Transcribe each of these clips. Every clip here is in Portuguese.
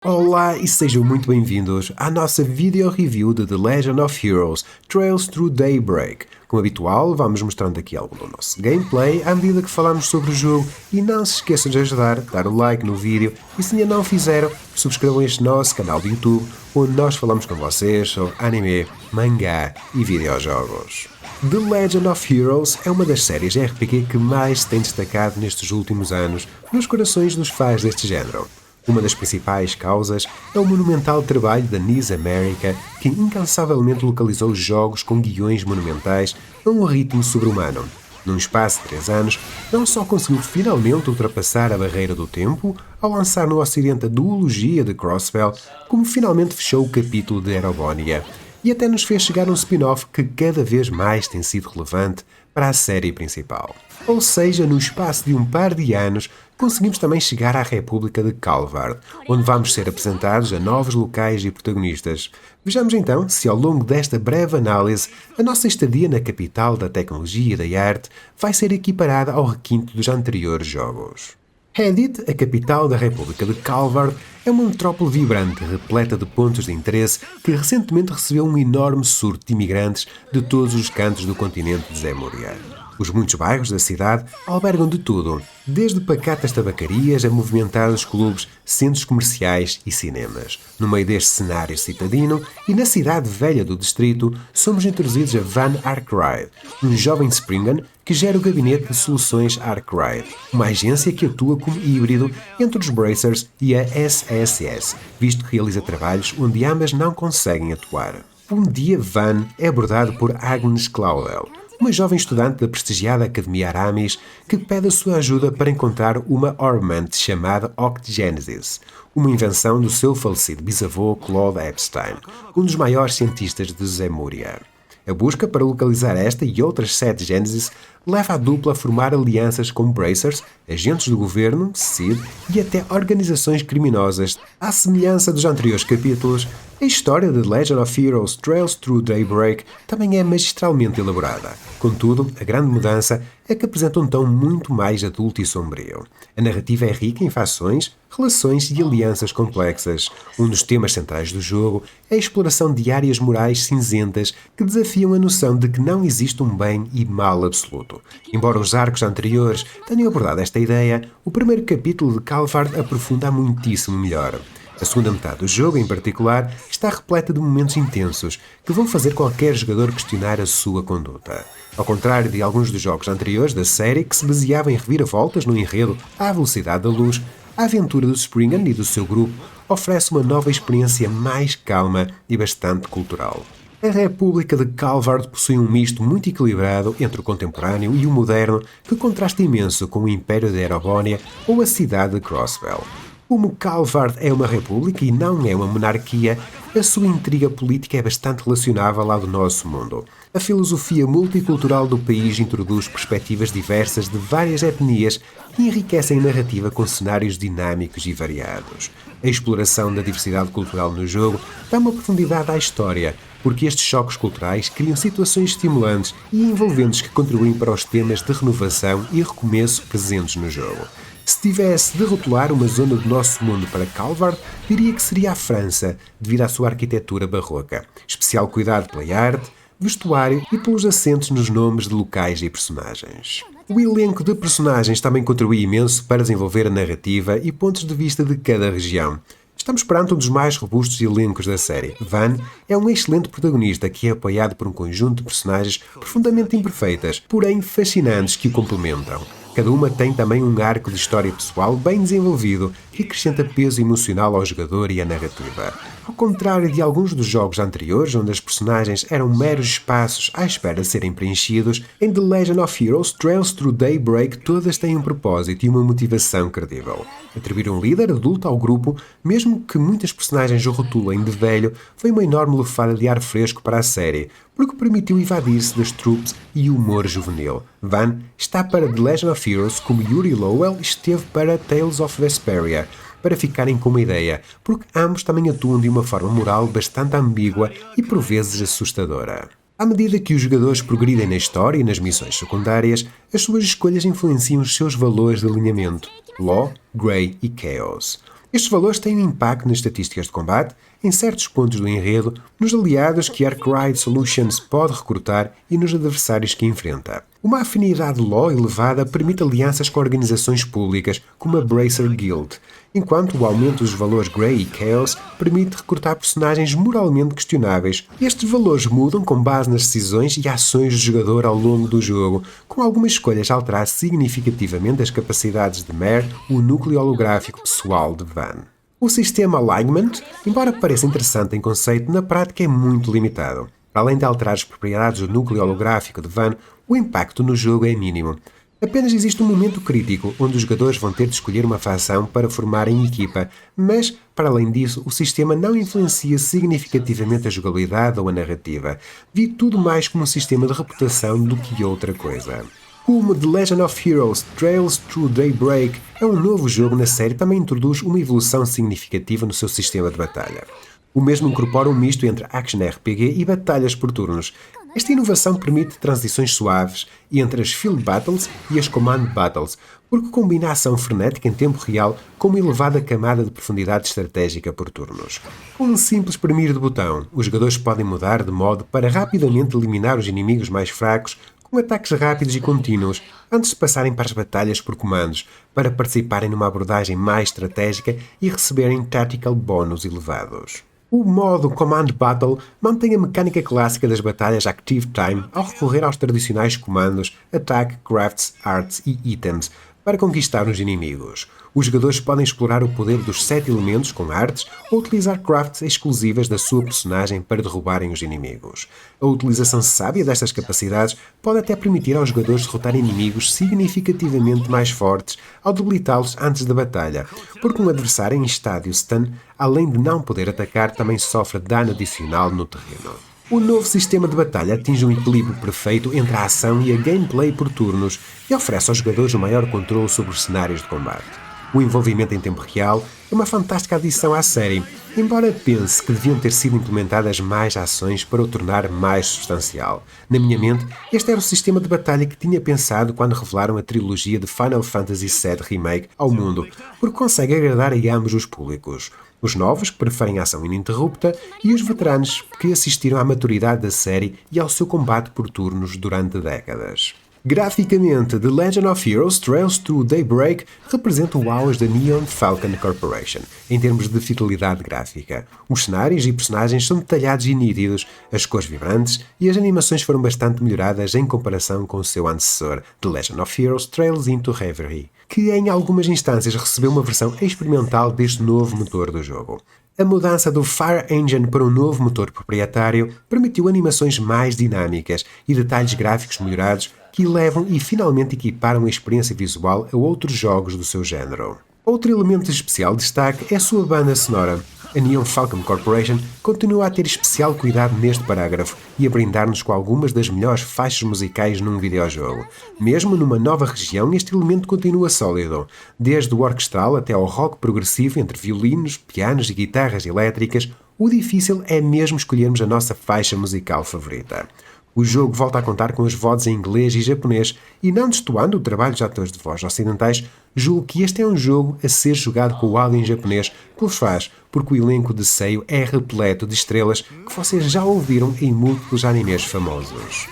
Olá e sejam muito bem-vindos à nossa video review de The Legend of Heroes Trails Through Daybreak. Como habitual, vamos mostrando aqui algo do nosso gameplay à medida que falamos sobre o jogo e não se esqueçam de ajudar, dar o like no vídeo e se ainda não o fizeram, subscrevam este nosso canal de YouTube onde nós falamos com vocês sobre anime, mangá e videojogos. The Legend of Heroes é uma das séries RPG que mais se tem destacado nestes últimos anos nos corações dos fãs deste género. Uma das principais causas é o monumental trabalho da NIS America, que incansavelmente localizou jogos com guiões monumentais a um ritmo sobre-humano. Num espaço de 3 anos, não só conseguiu finalmente ultrapassar a barreira do tempo ao lançar no ocidente a duologia de Crossbell, como finalmente fechou o capítulo de Erobonia, e até nos fez chegar um spin-off que cada vez mais tem sido relevante para a série principal. Ou seja, no espaço de um par de anos, conseguimos também chegar à República de Calvard, onde vamos ser apresentados a novos locais e protagonistas. Vejamos então se ao longo desta breve análise, a nossa estadia na capital da tecnologia e da arte vai ser equiparada ao requinte dos anteriores jogos. Reddit, a capital da República de Calvard, é uma metrópole vibrante, repleta de pontos de interesse que recentemente recebeu um enorme surto de imigrantes de todos os cantos do continente de Zemuria. Os muitos bairros da cidade albergam de tudo, desde pacatas tabacarias a movimentados clubes, centros comerciais e cinemas. No meio deste cenário citadino e na cidade velha do distrito, somos introduzidos a Van Arkwright, um jovem Springan que gera o gabinete de soluções Arkwright, uma agência que atua como híbrido entre os Bracers e a SSS, visto que realiza trabalhos onde ambas não conseguem atuar. Um dia Van é abordado por Agnes Claudel, uma jovem estudante da prestigiada Academia Aramis que pede a sua ajuda para encontrar uma Orbment chamada Octogenesis, uma invenção do seu falecido bisavô Claude Epstein, um dos maiores cientistas de Zemuria. A busca para localizar esta e outras 7 Genesis leva a dupla a formar alianças com Bracers, agentes do governo, SID e até organizações criminosas. À semelhança dos anteriores capítulos, a história de The Legend of Heroes Trails Through Daybreak também é magistralmente elaborada. Contudo, a grande mudança é que apresenta um tom muito mais adulto e sombrio. A narrativa é rica em fações, relações e alianças complexas. Um dos temas centrais do jogo é a exploração de áreas morais cinzentas que desafiam a noção de que não existe um bem e mal absoluto. Embora os arcos anteriores tenham abordado esta ideia, o primeiro capítulo de Calvard aprofunda muitíssimo melhor. A segunda metade do jogo, em particular, está repleta de momentos intensos que vão fazer qualquer jogador questionar a sua conduta. Ao contrário de alguns dos jogos anteriores da série que se baseavam em reviravoltas no enredo à velocidade da luz, a aventura do Springan e do seu grupo oferece uma nova experiência mais calma e bastante cultural. A República de Calvard possui um misto muito equilibrado entre o contemporâneo e o moderno que contrasta imenso com o Império de Erobonia ou a cidade de Crossbell. Como Calvard é uma república e não é uma monarquia, a sua intriga política é bastante relacionável à do nosso mundo. A filosofia multicultural do país introduz perspectivas diversas de várias etnias e enriquecem a narrativa com cenários dinâmicos e variados. A exploração da diversidade cultural no jogo dá uma profundidade à história, porque estes choques culturais criam situações estimulantes e envolventes que contribuem para os temas de renovação e recomeço presentes no jogo. Se tivesse de rotular uma zona do nosso mundo para Calvard, diria que seria a França, devido à sua arquitetura barroca, especial cuidado pela arte, vestuário e pelos acentos nos nomes de locais e personagens. O elenco de personagens também contribui imenso para desenvolver a narrativa e pontos de vista de cada região. Estamos perante um dos mais robustos elencos da série. Van é um excelente protagonista que é apoiado por um conjunto de personagens profundamente imperfeitas, porém fascinantes que o complementam. Cada uma tem também um arco de história pessoal bem desenvolvido que acrescenta peso emocional ao jogador e à narrativa. Ao contrário de alguns dos jogos anteriores, onde as personagens eram meros espaços à espera de serem preenchidos, em The Legend of Heroes Trails Through Daybreak todas têm um propósito e uma motivação credível. Atribuir um líder adulto ao grupo, mesmo que muitas personagens o rotulem de velho, foi uma enorme lufada de ar fresco para a série, porque permitiu evadir-se das tropes e humor juvenil. Van está para The Legend of Heroes como Yuri Lowell esteve para Tales of Vesperia, para ficarem com uma ideia, porque ambos também atuam de uma forma moral bastante ambígua e por vezes assustadora. À medida que os jogadores progridem na história e nas missões secundárias, as suas escolhas influenciam os seus valores de alinhamento, Law, Grey e Chaos. Estes valores têm um impacto nas estatísticas de combate, em certos pontos do enredo, nos aliados que Arkwright Solutions pode recrutar e nos adversários que enfrenta. Uma afinidade LoL elevada permite alianças com organizações públicas, como a Bracer Guild, enquanto o aumento dos valores Grey e Chaos permite recrutar personagens moralmente questionáveis. Estes valores mudam com base nas decisões e ações do jogador ao longo do jogo, com algumas escolhas a alterar significativamente as capacidades de Mare, o núcleo holográfico pessoal de Van. O sistema Alignment, embora pareça interessante em conceito, na prática é muito limitado. Além de alterar as propriedades do núcleo holográfico de Van, o impacto no jogo é mínimo. Apenas existe um momento crítico onde os jogadores vão ter de escolher uma facção para formarem equipa, mas, para além disso, o sistema não influencia significativamente a jogabilidade ou a narrativa. Vi tudo mais como um sistema de reputação do que outra coisa. Como The Legend of Heroes Trails Through Daybreak é um novo jogo na série, também introduz uma evolução significativa no seu sistema de batalha. O mesmo incorpora um misto entre Action RPG e batalhas por turnos. Esta inovação permite transições suaves entre as Field Battles e as Command Battles, porque combina a ação frenética em tempo real com uma elevada camada de profundidade estratégica por turnos. Com um simples premir de botão, os jogadores podem mudar de modo para rapidamente eliminar os inimigos mais fracos com ataques rápidos e contínuos, antes de passarem para as batalhas por comandos, para participarem numa abordagem mais estratégica e receberem tactical bônus elevados. O modo Command Battle mantém a mecânica clássica das batalhas Active Time ao recorrer aos tradicionais comandos Attack, Crafts, Arts e Items para conquistar os inimigos. Os jogadores podem explorar o poder dos 7 elementos com artes ou utilizar crafts exclusivas da sua personagem para derrubarem os inimigos. A utilização sábia destas capacidades pode até permitir aos jogadores derrotar inimigos significativamente mais fortes ao debilitá-los antes da batalha, porque um adversário em estádio stun, além de não poder atacar, também sofre dano adicional no terreno. O novo sistema de batalha atinge um equilíbrio perfeito entre a ação e a gameplay por turnos e oferece aos jogadores um maior controle sobre os cenários de combate. O envolvimento em tempo real é uma fantástica adição à série, embora pense que deviam ter sido implementadas mais ações para o tornar mais substancial. Na minha mente, este era o sistema de batalha que tinha pensado quando revelaram a trilogia de Final Fantasy VII Remake ao mundo, porque consegue agradar a ambos os públicos. Os novos, que preferem a ação ininterrupta, e os veteranos, que assistiram à maturidade da série e ao seu combate por turnos durante décadas. Graficamente, The Legend of Heroes Trails Through Daybreak representa o auge da Neon Falcon Corporation, em termos de fidelidade gráfica. Os cenários e personagens são detalhados e nítidos, as cores vibrantes e as animações foram bastante melhoradas em comparação com o seu antecessor, The Legend of Heroes Trails into Reverie, que em algumas instâncias recebeu uma versão experimental deste novo motor do jogo. A mudança do Fire Engine para um novo motor proprietário permitiu animações mais dinâmicas e detalhes gráficos melhorados que elevam e finalmente equiparam a experiência visual a outros jogos do seu género. Outro elemento de especial destaque é a sua banda sonora. A Neon Falcon Corporation continua a ter especial cuidado neste parágrafo e a brindar-nos com algumas das melhores faixas musicais num videojogo. Mesmo numa nova região, este elemento continua sólido, desde o orquestral até ao rock progressivo entre violinos, pianos e guitarras elétricas. O difícil é mesmo escolhermos a nossa faixa musical favorita. O jogo volta a contar com as vozes em inglês e japonês, e não destoando o trabalho dos atores de voz ocidentais, julgo que este é um jogo a ser jogado com o áudio em japonês pelos fãs, porque o elenco de Seiyu é repleto de estrelas que vocês já ouviram em múltiplos animes famosos.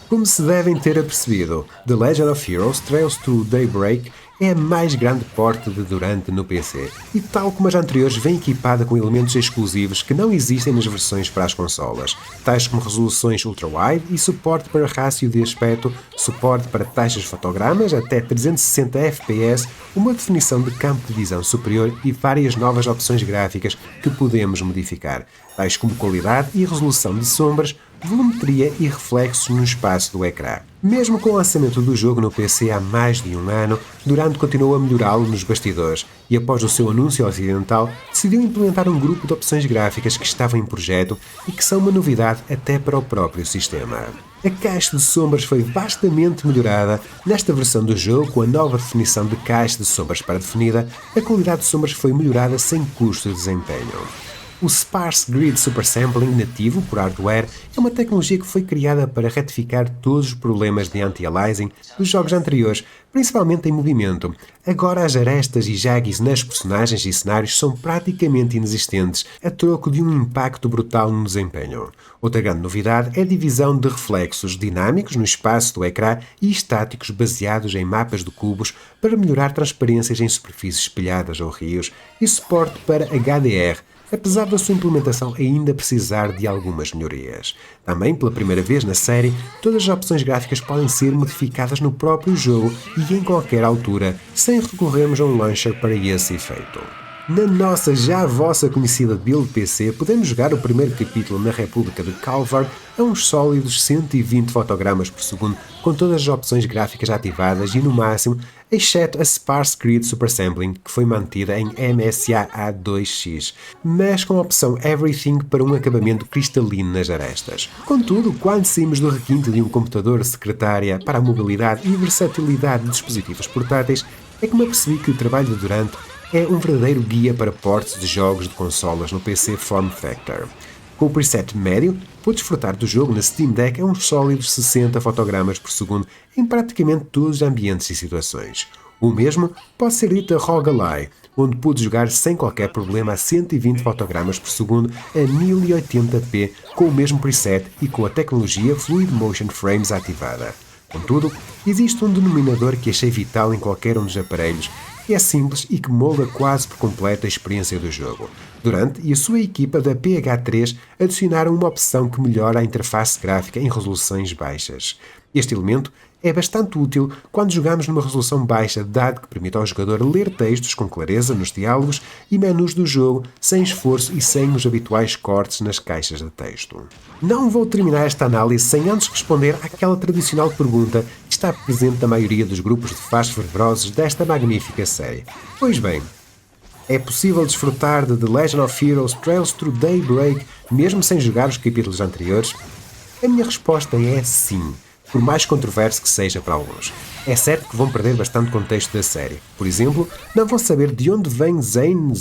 Como se devem ter apercebido, The Legend of Heroes Trails Through Daybreak é a mais grande porte de Durante no PC, e tal como as anteriores vem equipada com elementos exclusivos que não existem nas versões para as consolas, tais como resoluções ultra-wide e suporte para rácio de aspecto, suporte para taxas de fotogramas até 360 fps, uma definição de campo de visão superior e várias novas opções gráficas que podemos modificar, tais como qualidade e resolução de sombras, volumetria e reflexos no espaço do ecrã. Mesmo com o lançamento do jogo no PC há mais de um ano, Durante continuou a melhorá-lo nos bastidores e, após o seu anúncio ocidental, decidiu implementar um grupo de opções gráficas que estavam em projeto e que são uma novidade até para o próprio sistema. A caixa de sombras foi vastamente melhorada nesta versão do jogo com a nova definição de caixa de sombras pré-definida. A qualidade de sombras foi melhorada sem custo de desempenho. O Sparse Grid Supersampling nativo por hardware é uma tecnologia que foi criada para retificar todos os problemas de anti-aliasing dos jogos anteriores, principalmente em movimento. Agora as arestas e jaggis nas personagens e cenários são praticamente inexistentes, a troco de um impacto brutal no desempenho. Outra grande novidade é a divisão de reflexos dinâmicos no espaço do ecrã e estáticos baseados em mapas de cubos para melhorar transparências em superfícies espelhadas ou rios e suporte para HDR, apesar da sua implementação ainda precisar de algumas melhorias. Também, pela primeira vez na série, todas as opções gráficas podem ser modificadas no próprio jogo e em qualquer altura, sem recorrermos a um launcher para esse efeito. Na nossa já vossa conhecida build PC, podemos jogar o primeiro capítulo na República de Calvard a uns sólidos 120 fotogramas por segundo, com todas as opções gráficas ativadas e no máximo, exceto a Sparse Grid Supersampling, que foi mantida em MSAA 2X, mas com a opção Everything para um acabamento cristalino nas arestas. Contudo, quando saímos do requinte de um computador secretária para a mobilidade e versatilidade de dispositivos portáteis, é que me apercebi que o trabalho de Durante é um verdadeiro guia para portes de jogos de consolas no PC Form Factor. Com o preset médio, pude desfrutar do jogo na Steam Deck a uns sólidos 60 fotogramas por segundo em praticamente todos os ambientes e situações. O mesmo pode ser dito a ROG Ally, onde pude jogar sem qualquer problema a 120 fotogramas por segundo a 1080p com o mesmo preset e com a tecnologia Fluid Motion Frames ativada. Contudo, existe um denominador que achei vital em qualquer um dos aparelhos, que é simples e que molda quase por completo a experiência do jogo. Durante e a sua equipa da PH3 adicionaram uma opção que melhora a interface gráfica em resoluções baixas. Este elemento é bastante útil quando jogamos numa resolução baixa, dado que permite ao jogador ler textos com clareza nos diálogos e menus do jogo, sem esforço e sem os habituais cortes nas caixas de texto. Não vou terminar esta análise sem antes responder àquela tradicional pergunta que está presente na maioria dos grupos de fãs fervorosos desta magnífica série. Pois bem, é possível desfrutar de The Legend of Heroes Trails Through Daybreak mesmo sem jogar os capítulos anteriores? A minha resposta é sim, por mais controverso que seja para alguns. É certo que vão perder bastante contexto da série. Por exemplo, não vão saber de onde vem Zin,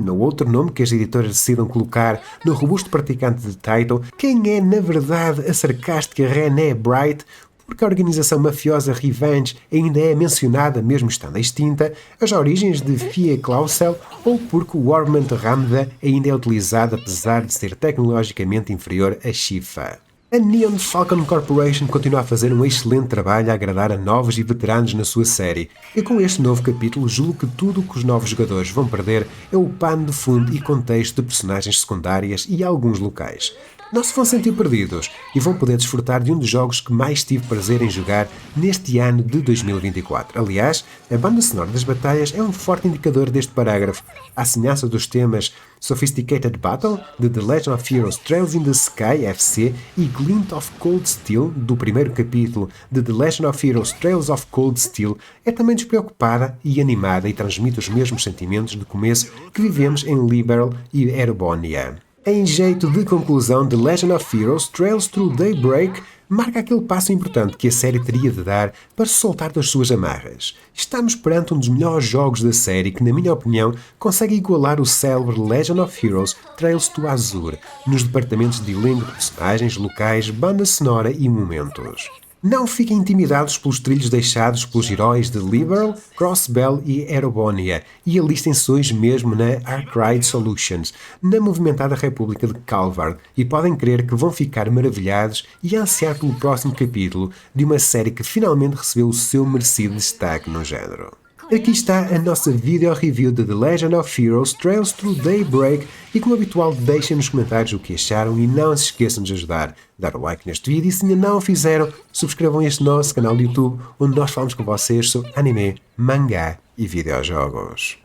ou outro nome que as editoras decidam colocar no robusto praticante de Title, quem é na verdade a sarcástica Renée Bright, porque a organização mafiosa Revenge ainda é mencionada mesmo estando extinta, as origens de Fie Clausel, ou porque o Warmant Ramda ainda é utilizado apesar de ser tecnologicamente inferior a Shifa. A Neon Falcon Corporation continua a fazer um excelente trabalho a agradar a novos e veteranos na sua série, e com este novo capítulo julgo que tudo o que os novos jogadores vão perder é o pano de fundo e contexto de personagens secundárias e alguns locais. Não se vão sentir perdidos e vão poder desfrutar de um dos jogos que mais tive prazer em jogar neste ano de 2024. Aliás, a banda sonora das batalhas é um forte indicador deste parágrafo, à semelhança dos temas Sophisticated Battle, de The Legend of Heroes Trails in the Sky FC e Glint of Cold Steel, do primeiro capítulo de The Legend of Heroes Trails of Cold Steel, é também despreocupada e animada e transmite os mesmos sentimentos de começo que vivemos em Liberl e Erobonia. Em jeito de conclusão, The Legend of Heroes Trails Through Daybreak marca aquele passo importante que a série teria de dar para se soltar das suas amarras. Estamos perante um dos melhores jogos da série que, na minha opinião, consegue igualar o célebre Legend of Heroes Trails to Azure nos departamentos de elenco de personagens, locais, banda sonora e momentos. Não fiquem intimidados pelos trilhos deixados pelos heróis de Liberl, Crossbell e Erobonia e alistem-se hoje mesmo na Arkride Solutions, na movimentada República de Calvard, e podem crer que vão ficar maravilhados e ansiar pelo próximo capítulo de uma série que finalmente recebeu o seu merecido destaque no género. Aqui está a nossa video review de The Legend of Heroes Trails Through Daybreak e, como habitual, deixem nos comentários o que acharam e não se esqueçam de ajudar, dar o like neste vídeo e, se ainda não o fizeram, subscrevam este nosso canal de YouTube onde nós falamos com vocês sobre anime, mangá e videojogos.